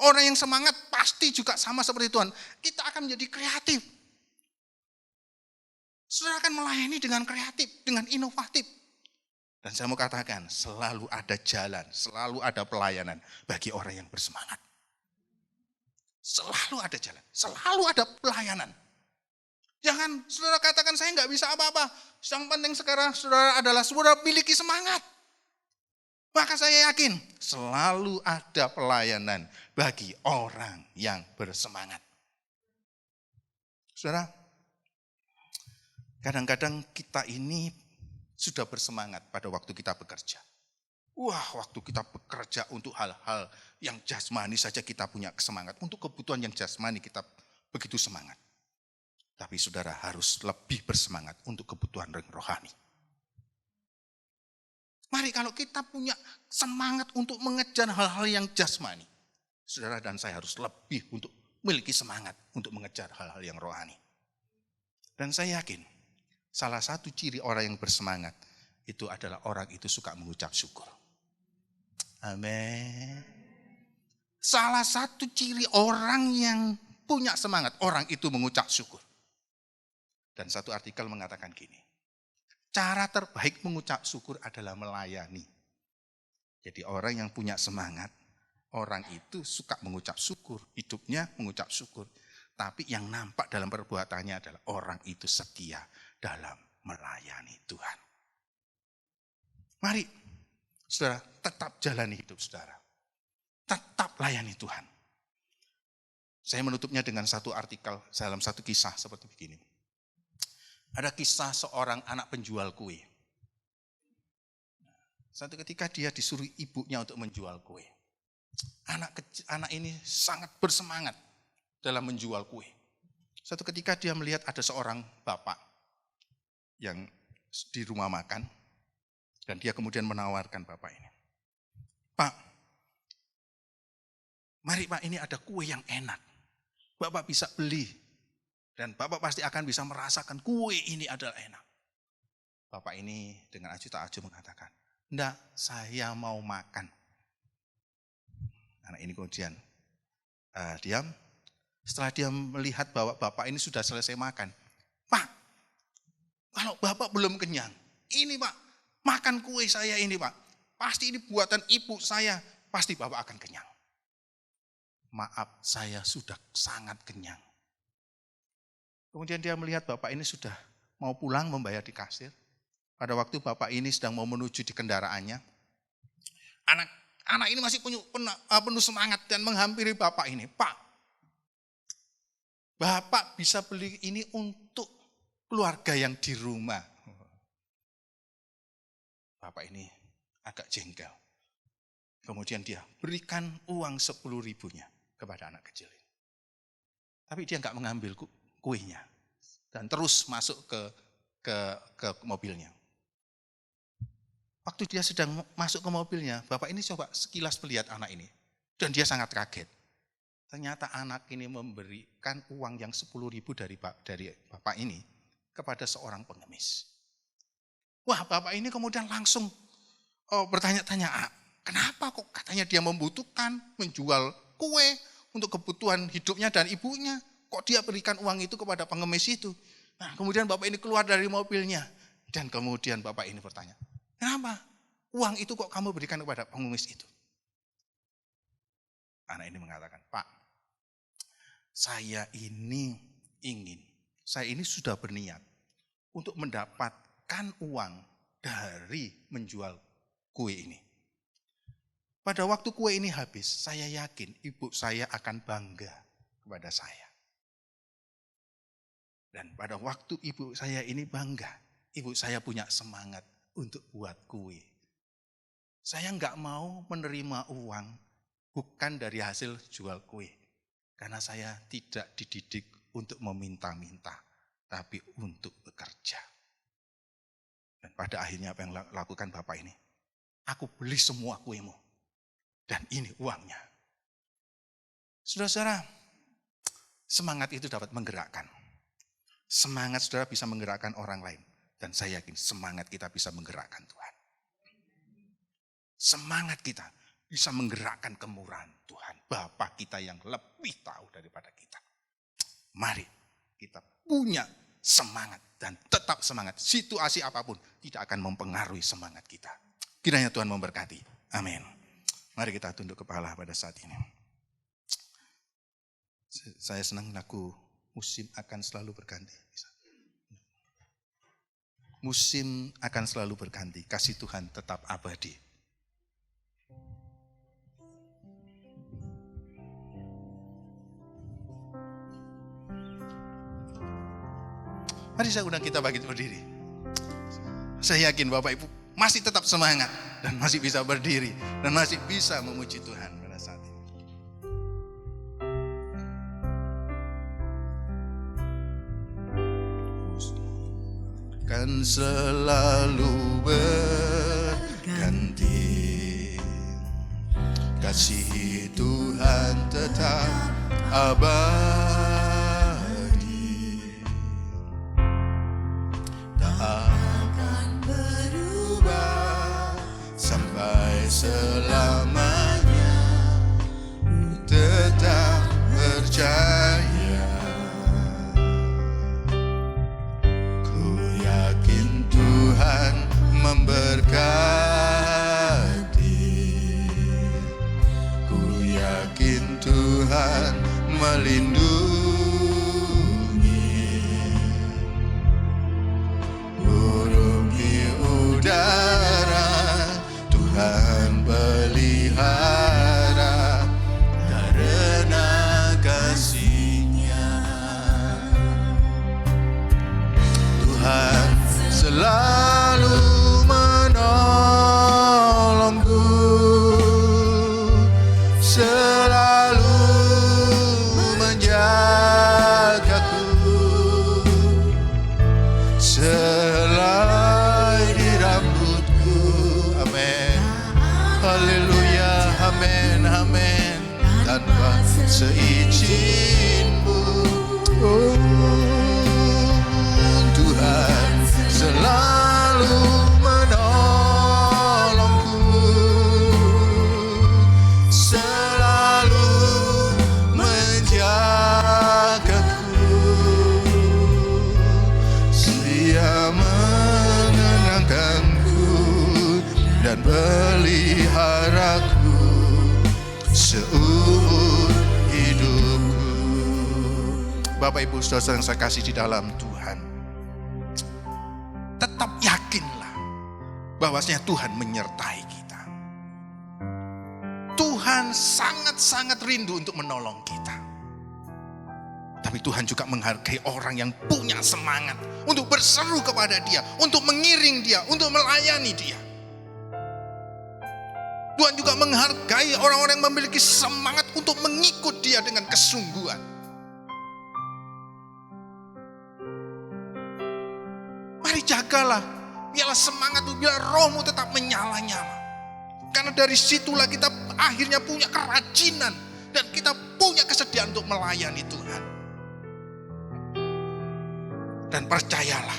Orang yang semangat pasti juga sama seperti Tuhan. Kita akan menjadi kreatif. Saudara akan melayani dengan kreatif, dengan inovatif. Dan saya mau katakan, selalu ada jalan, selalu ada pelayanan bagi orang yang bersemangat. Selalu ada jalan, selalu ada pelayanan. Jangan saudara katakan saya nggak bisa apa-apa. Yang penting sekarang saudara adalah saudara miliki semangat. Maka saya yakin selalu ada pelayanan bagi orang yang bersemangat. Saudara, kadang-kadang kita ini sudah bersemangat pada waktu kita bekerja. Wah, waktu kita bekerja untuk hal-hal yang jasmani saja kita punya semangat. Untuk kebutuhan yang jasmani kita begitu semangat. Tapi saudara harus lebih bersemangat untuk kebutuhan rohani. Mari kalau kita punya semangat untuk mengejar hal-hal yang jasmani. Saudara dan saya harus lebih untuk memiliki semangat untuk mengejar hal-hal yang rohani. Dan saya yakin salah satu ciri orang yang bersemangat itu adalah orang itu suka mengucap syukur. Amin. Salah satu ciri orang yang punya semangat, orang itu mengucap syukur. Dan satu artikel mengatakan gini, cara terbaik mengucap syukur adalah melayani. Jadi orang yang punya semangat, orang itu suka mengucap syukur, hidupnya mengucap syukur. Tapi yang nampak dalam perbuatannya adalah orang itu setia dalam melayani Tuhan. Mari, saudara, tetap jalani hidup saudara. Tetap layani Tuhan. Saya menutupnya dengan satu artikel dalam satu kisah seperti begini. Ada kisah seorang anak penjual kue. Satu ketika dia disuruh ibunya untuk menjual kue. Anak ini sangat bersemangat dalam menjual kue. Satu ketika dia melihat ada seorang bapak yang di rumah makan. Dan dia kemudian menawarkan bapak ini. Pak, mari Pak, ini ada kue yang enak. Bapak bisa beli. Dan Bapak pasti akan bisa merasakan kue ini adalah enak. Bapak ini dengan acuh tak acuh mengatakan, enggak, saya mau makan. Anak ini kemudian diam. Setelah dia melihat bahwa Bapak ini sudah selesai makan. Pak, kalau Bapak belum kenyang, ini Pak, makan kue saya ini Pak. Pasti ini buatan ibu saya, pasti Bapak akan kenyang. maaf, saya sudah sangat kenyang. Kemudian dia melihat bapak ini sudah mau pulang membayar di kasir. Pada waktu bapak ini sedang mau menuju di kendaraannya, anak ini masih penuh semangat dan menghampiri bapak ini. Pak, bapak bisa beli ini untuk keluarga yang di rumah. Bapak ini agak jengkel. Kemudian dia berikan uang 10.000-nya kepada anak kecil ini. Tapi dia enggak mengambil kuenya dan terus masuk ke mobilnya. Waktu dia sedang masuk ke mobilnya, bapak ini coba sekilas melihat anak ini. Dan dia sangat kaget. Ternyata anak ini memberikan uang yang 10.000 dari bapak ini kepada seorang pengemis. Wah, bapak ini kemudian langsung bertanya-tanya, kenapa kok katanya dia membutuhkan menjual kue untuk kebutuhan hidupnya dan ibunya. Kok dia berikan uang itu kepada pengemis itu? Nah, kemudian bapak ini keluar dari mobilnya. Dan kemudian bapak ini bertanya, kenapa uang itu kok kamu berikan kepada pengemis itu? Anak ini mengatakan, Pak, saya ini sudah berniat untuk mendapatkan uang dari menjual kue ini. Pada waktu kue ini habis, saya yakin ibu saya akan bangga kepada saya. Dan pada waktu ibu saya ini bangga, ibu saya punya semangat untuk buat kue. Saya enggak mau menerima uang bukan dari hasil jual kue. Karena saya tidak dididik untuk meminta-minta, tapi untuk bekerja. Dan pada akhirnya apa yang lakukan bapak ini? Aku beli semua kuemu. Dan ini uangnya. Saudara-saudara, semangat itu dapat menggerakkan. Semangat saudara bisa menggerakkan orang lain. Dan saya yakin semangat kita bisa menggerakkan Tuhan. Semangat kita bisa menggerakkan kemurahan Tuhan. Bapa kita yang lebih tahu daripada kita. Mari kita punya semangat dan tetap semangat. Situasi apapun tidak akan mempengaruhi semangat kita. Kiranya Tuhan memberkati. Amin. Mari kita tunduk kepala pada saat ini. Saya senang lagu musim akan selalu berganti. Musim akan selalu berganti, kasih Tuhan tetap abadi. Mari saya undang kita bagi berdiri. Saya yakin Bapak Ibu masih tetap semangat dan masih bisa berdiri dan masih bisa memuji Tuhan pada saat ini. Kan selalu berganti, kasih Tuhan tetap abadi, tak akan berubah sampai selamanya, tetap percaya. Tuhan memberkati, ku yakin Tuhan melindungi, burung di udara Tuhan pelihara karena kasih-Nya. Tuhan selalu menolongku, selalu menjagaku, selai di rambutku. Amin. Haleluya. Amin. Amin. Tanpa seizin-Mu, oh, Tuhan selalu menolongku, selalu menjagaku, Dia menenangkanku dan peliharaku seumur Bapak Ibu Saudara yang saya kasih di dalam Tuhan, tetap yakinlah bahwasanya Tuhan menyertai kita. Tuhan sangat-sangat rindu untuk menolong kita. Tapi Tuhan juga menghargai orang yang punya semangat untuk berseru kepada Dia, untuk mengiring Dia, untuk melayani Dia. Tuhan juga menghargai orang-orang yang memiliki semangat untuk mengikut Dia dengan kesungguhan. Mari jagalah, biarlah semangatmu, biar rohmu tetap menyala-nyala. Karena dari situlah kita akhirnya punya kerajinan dan kita punya kesediaan untuk melayani Tuhan. Dan percayalah,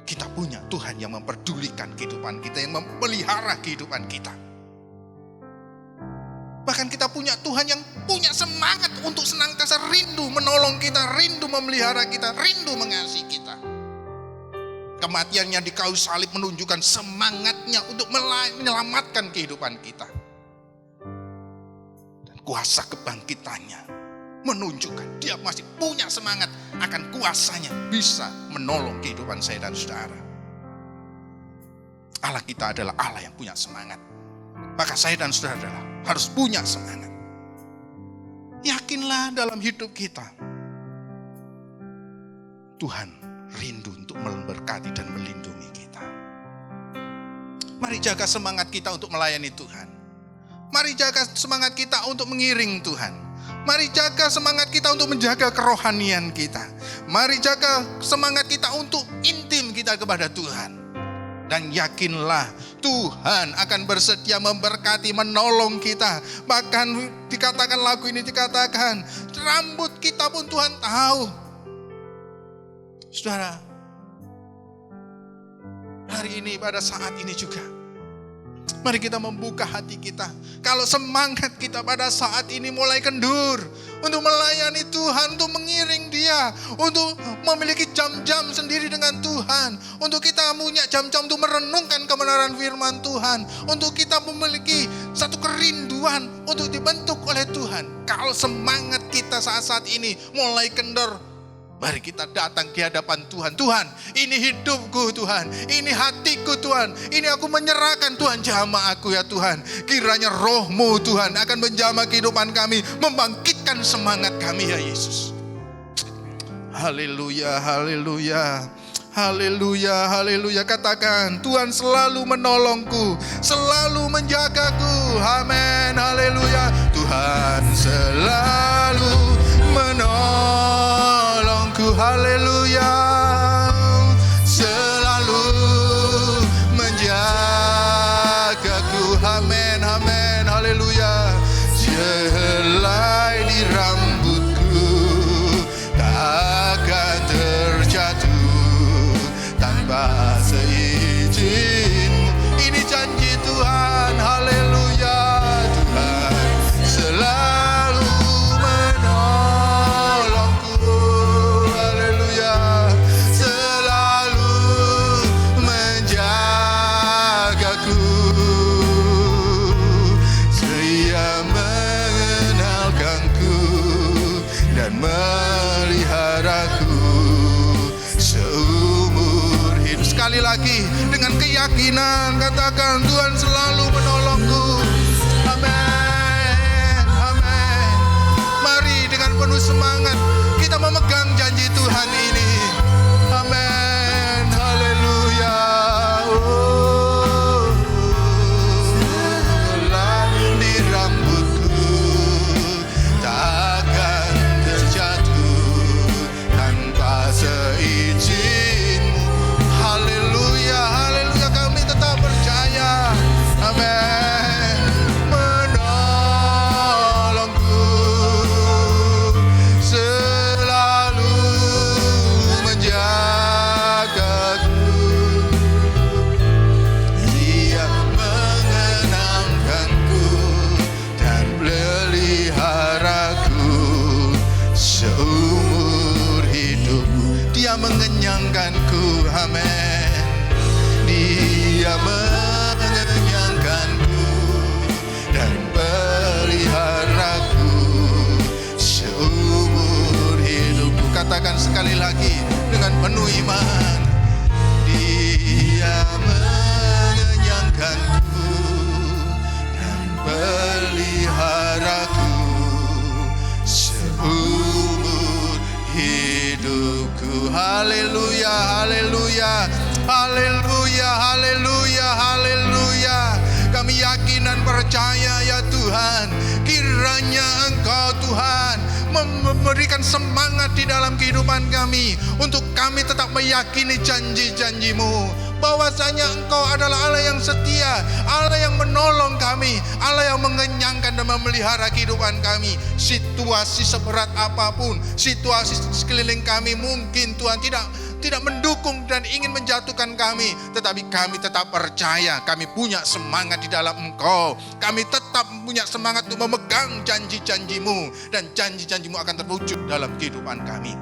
kita punya Tuhan yang memperdulikan kehidupan kita, yang memelihara kehidupan kita. Bahkan kita punya Tuhan yang punya semangat untuk senantiasa rindu menolong kita, rindu memelihara kita, rindu mengasihi kita. Kematiannya di kayu salib menunjukkan semangatnya untuk menyelamatkan kehidupan kita. Dan kuasa kebangkitannya menunjukkan Dia masih punya semangat akan kuasanya bisa menolong kehidupan saya dan saudara. Allah kita adalah Allah yang punya semangat. Maka saya dan saudara harus punya semangat. Yakinlah dalam hidup kita, Tuhan rindu untuk memberkati dan melindungi kita. Mari jaga semangat kita untuk melayani Tuhan. Mari jaga semangat kita untuk mengiring Tuhan. Mari jaga semangat kita untuk menjaga kerohanian kita. Mari jaga semangat kita untuk intim kita kepada Tuhan. Dan yakinlah Tuhan akan bersedia memberkati, menolong kita. Bahkan dikatakan lagu ini dikatakan, rambut kita pun Tuhan tahu. Saudara, hari ini pada saat ini juga, mari kita membuka hati kita. Kalau semangat kita pada saat ini mulai kendur untuk melayani Tuhan, untuk mengiring Dia, untuk memiliki jam-jam sendiri dengan Tuhan, untuk kita punya jam-jam untuk merenungkan kebenaran firman Tuhan, untuk kita memiliki satu kerinduan untuk dibentuk oleh Tuhan. Kalau semangat kita saat-saat ini mulai kendor, mari kita datang di hadapan Tuhan. Tuhan, ini hidupku Tuhan, ini hatiku Tuhan, ini aku menyerahkan Tuhan, jamah aku ya Tuhan. Kiranya roh-Mu Tuhan akan menjamah kehidupan kami, membangkitkan semangat kami ya Yesus. Haleluya, haleluya, haleluya, haleluya. Katakan, Tuhan selalu menolongku, selalu menjagaku. Amin, haleluya. Tuhan selalu menolongku, haleluya, selalu menjagaku. Amin, amin, haleluya. Selai di rambutku takkan terjatuh tanpa seizin. Ini janji Tuhan, haleluya. Tuhan selalu menolongku, haleluya, selalu menjagaku. Dia mengenalkanku dan meliharaku seumur hidup. Sekali lagi dengan keyakinan katakan, Tuhan selalu menolongku. Amin, amin. Mari dengan penuh semangat kita memegang janji Tuhan ini. Amin, haleluya. Di rambutku takkan terjatuh tanpa seizin-Mu. Haleluya, haleluya, kami tetap percaya. Amin. sekali lagi dengan penuh iman. Dia mengenyangkanku dan peliharaku seumur hidupku. Haleluya, haleluya, haleluya, haleluya, haleluya. Kami yakin dan percaya ya Tuhan, kiranya Engkau Tuhan memberikan semangat di dalam kehidupan kami untuk kami tetap meyakini janji-janji-Mu, bahwasanya Engkau adalah Allah yang setia, Allah yang menolong kami, Allah yang mengenyangkan dan memelihara kehidupan kami. Situasi seberat apapun, situasi sekeliling kami mungkin Tuhan tidak mendukung dan ingin menjatuhkan kami, tetapi kami tetap percaya, kami punya semangat di dalam Engkau. Kami tetap punya semangat untuk memegang janji-janji-Mu, dan janji-janji-Mu akan terwujud dalam kehidupan kami.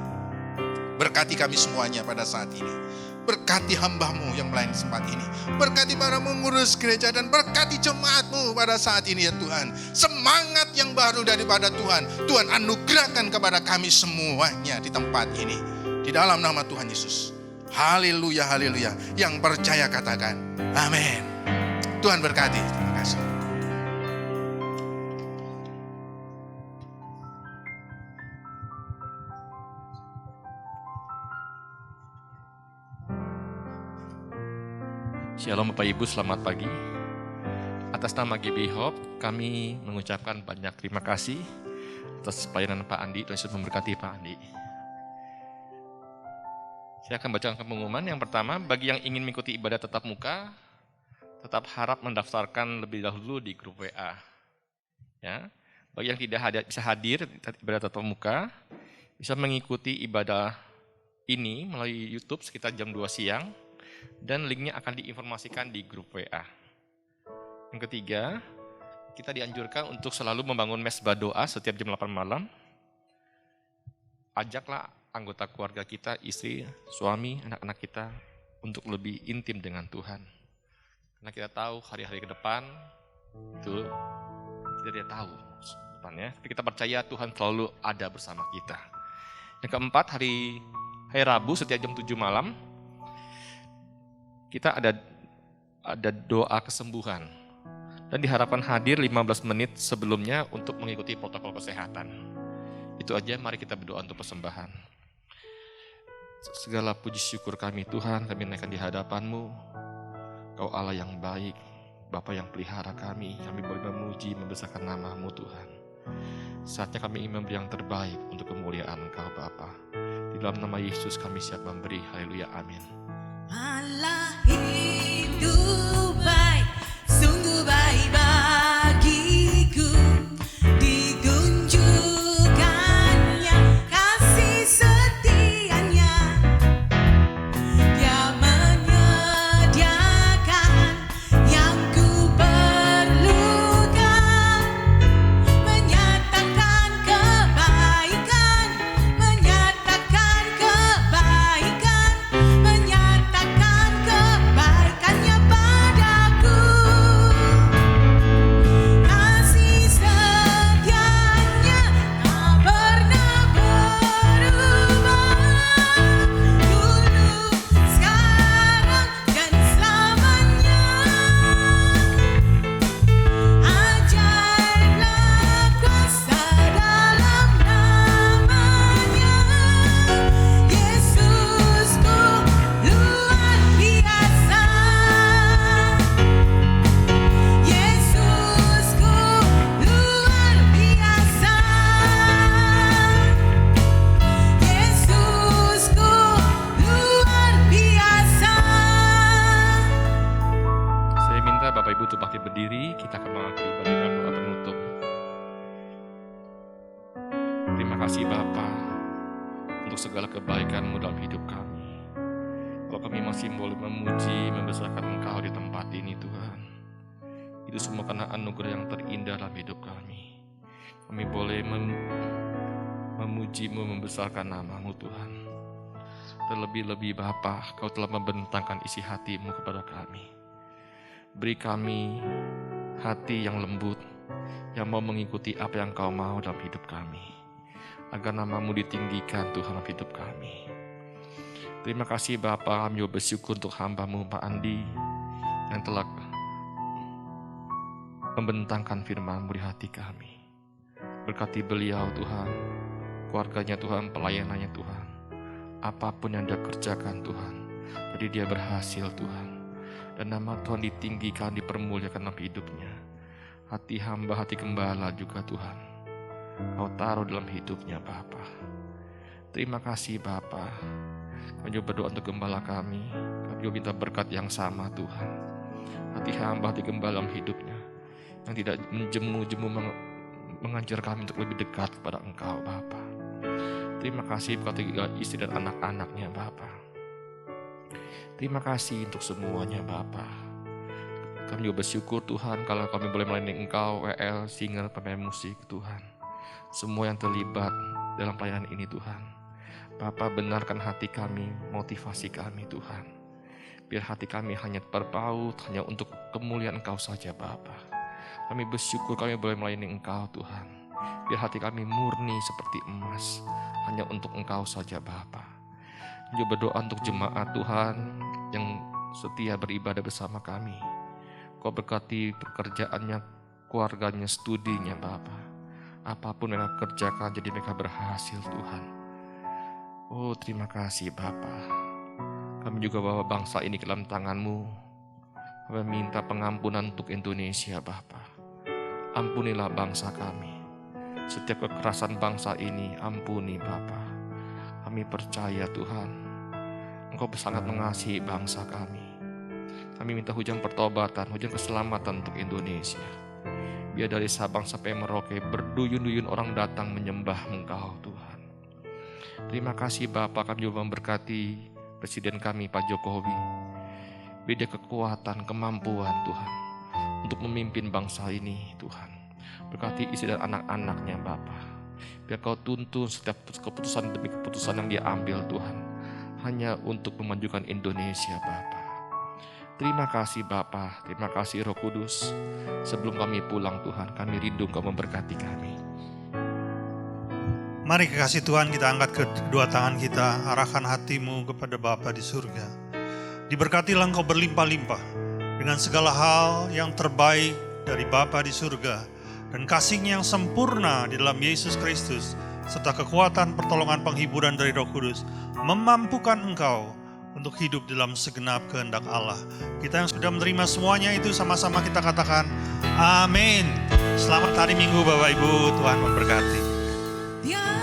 Berkati kami semuanya pada saat ini. Berkati hamba-Mu yang melayani tempat ini. Berkati para pengurus gereja dan berkati jemaat-Mu pada saat ini ya Tuhan. Semangat yang baru daripada Tuhan, Tuhan anugerahkan kepada kami semuanya di tempat ini. Di dalam nama Tuhan Yesus. Haleluya, haleluya. Yang percaya katakan amin. Tuhan berkati. Terima kasih. Shalom Bapak Ibu, selamat pagi. Atas nama GB Hope, kami mengucapkan banyak terima kasih atas pelayanan Pak Andi. Tuhan Yesus memberkati Pak Andi. Saya akan bacakan pengumuman. Yang pertama, bagi yang ingin mengikuti ibadah tatap muka, tetap harap mendaftarkan lebih dahulu di grup WA. Ya, bagi yang tidak bisa hadir di ibadah tatap muka, bisa mengikuti ibadah ini melalui YouTube sekitar jam 2 siang, dan linknya akan diinformasikan di grup WA. Yang ketiga, kita dianjurkan untuk selalu membangun mesbah doa setiap jam 8 malam. Ajaklah anggota keluarga kita, istri, suami, anak-anak kita untuk lebih intim dengan Tuhan. Karena kita tahu hari-hari ke depan itu kita tidak tahu depannya, tapi kita percaya Tuhan selalu ada bersama kita. Yang keempat, hari Rabu setiap jam 7 malam kita ada doa kesembuhan, dan diharapkan hadir 15 menit sebelumnya untuk mengikuti protokol kesehatan. Itu aja, mari kita berdoa untuk persembahan. Segala puji syukur kami Tuhan, kami naikkan di hadapan-Mu. Kau Allah yang baik, Bapa yang pelihara kami boleh memuji, membesarkan nama-Mu Tuhan. Saatnya kami ingin memberi yang terbaik untuk kemuliaan Engkau Bapa. Di dalam nama Yesus kami siap memberi, haleluya, amin. Allah hidup baik, sungguh baik bagiku. Ditunjukkannya kasih setianya. Dia menyediakan yang ku perlukan, menyatakan kebaikan, menyatakan kebaikan, menyatakan kebaikannya padaku. Kasih setianya tak pernah berubah, dulu, sekarang, dan selamanya. Ajaiblah kuasa dalam namanya. Yesusku luar biasa. Yesusku luar biasa. Yesusku luar biasa. Saya minta Bapak Ibu untuk bangkit berdiri, kita akan mengakhiri ibadah dengan doa penutup. Terima kasih Bapa untuk segala kebaikan-Mu dalam hidup kami. Kalau kami masih boleh memuji, membesarkan Engkau di tempat ini Tuhan, itu semua karena anugerah yang terindah dalam hidup kami. Kami boleh memuji-Mu, membesarkan nama-Mu Tuhan. Terlebih-lebih Bapa, Kau telah membentangkan isi hati-Mu kepada kami. Beri kami hati yang lembut, yang mau mengikuti apa yang Kau mau dalam hidup kami, agar nama-Mu ditinggikan Tuhan dalam hidup kami. Terima kasih Bapa, kami juga bersyukur untuk hamba-Mu Pak Andi yang telah membentangkan firman-Mu di hati kami. Berkati beliau Tuhan, keluarganya Tuhan, pelayanannya Tuhan. Apapun yang dia kerjakan Tuhan, jadi dia berhasil Tuhan. Dan nama Tuhan ditinggikan, dipermuliakan dalam hidupnya. Hati hamba, hati gembala juga Tuhan, Kau taruh dalam hidupnya Bapa. Terima kasih Bapa. Kami juga berdoa untuk gembala kami. Kami juga minta berkat yang sama Tuhan. Hati hamba, hati gembala dalam hidupnya, yang tidak menjemu-jemu mengajar kami untuk lebih dekat kepada Engkau Bapa. Terima kasih berkat istri dan anak-anaknya Bapa. Terima kasih untuk semuanya Bapa. Kami juga bersyukur Tuhan kalau kami boleh melayani Engkau, WL, singer, pemain musik Tuhan. Semua yang terlibat dalam pelayanan ini Tuhan. Bapa, benarkan hati kami, motivasi kami Tuhan. Biar hati kami hanya berpaut, hanya untuk kemuliaan Engkau saja Bapa. Kami bersyukur kami boleh melayani Engkau Tuhan. Biar hati kami murni seperti emas, hanya untuk Engkau saja Bapa. Juga berdoa untuk jemaat Tuhan yang setia beribadah bersama kami. Kau berkati pekerjaannya, keluarganya, studinya Bapa. Apapun yang mereka kerjakan, jadi mereka berhasil Tuhan. Oh, terima kasih Bapa. Kami juga bawa bangsa ini ke dalam tangan-Mu. Kami minta pengampunan untuk Indonesia Bapa. Ampunilah bangsa kami. Setiap kekerasan bangsa ini, ampuni Bapa. Kami percaya Tuhan, Engkau sangat mengasihi bangsa kami. Kami minta hujan pertobatan, hujan keselamatan untuk Indonesia. Biar dari Sabang sampai Merauke berduyun-duyun orang datang menyembah Engkau Tuhan. Terima kasih Bapa, kami juga memberkati Presiden kami Pak Jokowi. Beda kekuatan, kemampuan Tuhan untuk memimpin bangsa ini Tuhan. Berkati istri dan anak-anaknya Bapa. Biar Kau tuntun setiap keputusan demi keputusan yang dia ambil Tuhan, hanya untuk memajukan Indonesia Bapa. Terima kasih Bapa, terima kasih Roh Kudus. Sebelum kami pulang Tuhan, kami rindu Kau memberkati kami. Mari kekasih Tuhan, kita angkat kedua tangan kita, arahkan hatimu kepada Bapa di surga. Diberkatilah Engkau berlimpah-limpah dengan segala hal yang terbaik dari Bapa di surga, dan kasih-Nya yang sempurna di dalam Yesus Kristus, serta kekuatan pertolongan penghiburan dari Roh Kudus, memampukan engkau untuk hidup dalam segenap kehendak Allah. Kita yang sudah menerima semuanya itu, sama-sama kita katakan, amin. Selamat hari Minggu Bapak Ibu, Tuhan memberkati. Dia